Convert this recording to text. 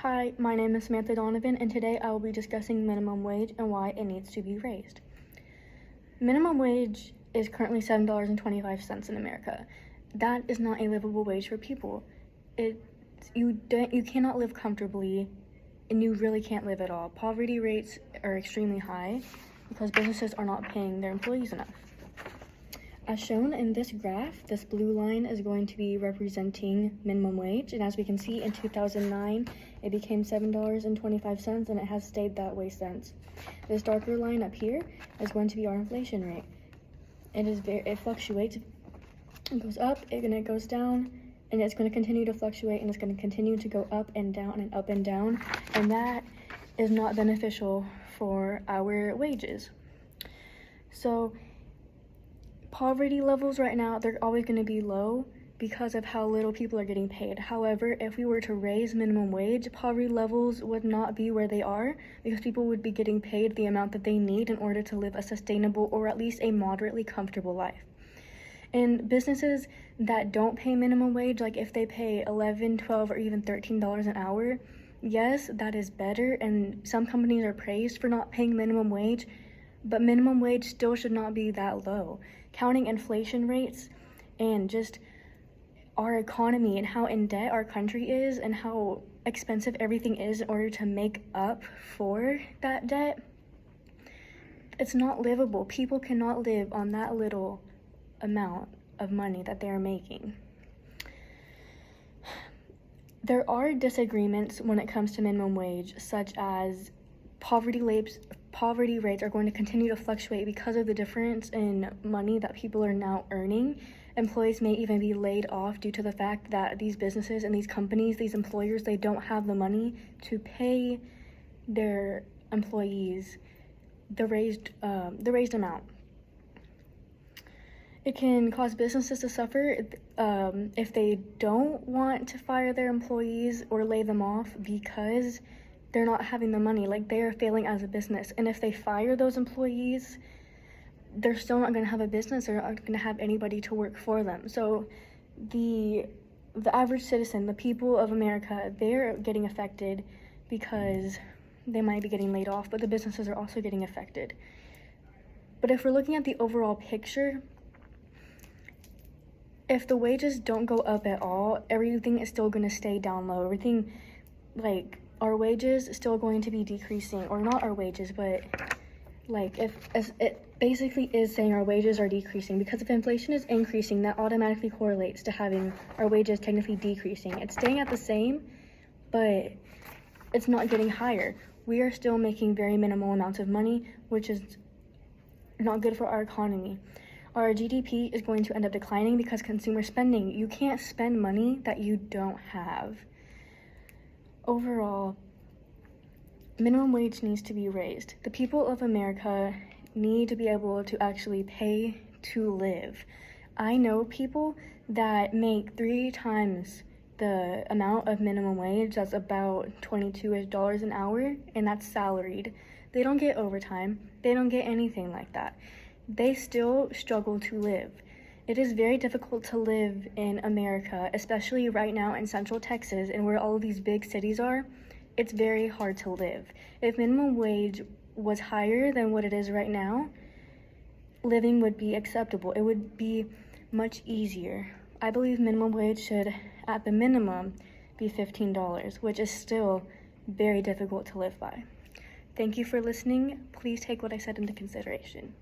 Hi, my name is Samantha Donovan, and today I will be discussing minimum wage and why it needs to be raised. Minimum wage is currently $7.25 in America. That is not a livable wage for people. You cannot live comfortably, and you really can't live at all. Poverty rates are extremely high because businesses are not paying their employees enough. As shown in this graph, this blue line is going to be representing minimum wage, and as we can see, in 2009, it became $7.25, and it has stayed that way since. This darker line up here is going to be our inflation rate. It fluctuates, it goes up, and it goes down, and it's going to continue to fluctuate, and it's going to continue to go up and down and up and down, and that is not beneficial for our wages. So, poverty levels right now, they're always going to be low because of how little people are getting paid. However, if we were to raise minimum wage, poverty levels would not be where they are because people would be getting paid the amount that they need in order to live a sustainable or at least a moderately comfortable life. And businesses that don't pay minimum wage, like if they pay $11, $12, or even $13 an hour, yes, that is better, and some companies are praised for not paying minimum wage, but minimum wage still should not be that low. Counting inflation rates and just our economy and how in debt our country is and how expensive everything is in order to make up for that debt, it's not livable. People cannot live on that little amount of money that they are making. There are disagreements when it comes to minimum wage, such as poverty rates are going to continue to fluctuate because of the difference in money that people are now earning. Employees may even be laid off due to the fact that these businesses and these companies, these employers, they don't have the money to pay their employees the raised amount. It can cause businesses to suffer if they don't want to fire their employees or lay them off because they're not having the money, like they are failing as a business. And if they fire those employees, they're still not going to have a business or aren't going to have anybody to work for them. So the average citizen, the people of America, they're getting affected because they might be getting laid off, but the businesses are also getting affected. But if we're looking at the overall picture, if the wages don't go up at all, everything is still going to stay down low. Everything, like, our wages is still going to be decreasing, or not our wages, but like if it basically is saying our wages are decreasing, because if inflation is increasing, that automatically correlates to having our wages technically decreasing. It's staying at the same, but it's not getting higher. We are still making very minimal amounts of money, which is not good for our economy. Our GDP is going to end up declining because consumer spending, you can't spend money that you don't have. Overall, minimum wage needs to be raised. The people of America need to be able to actually pay to live. I know people that make 3 times the amount of minimum wage, that's about $22-ish an hour, and that's salaried. They don't get overtime, they don't get anything like that. They still struggle to live. It is very difficult to live in America, especially right now in Central Texas and where all of these big cities are. It's very hard to live. If minimum wage was higher than what it is right now, living would be acceptable. It would be much easier. I believe minimum wage should, at the minimum, be $15, which is still very difficult to live by. Thank you for listening. Please take what I said into consideration.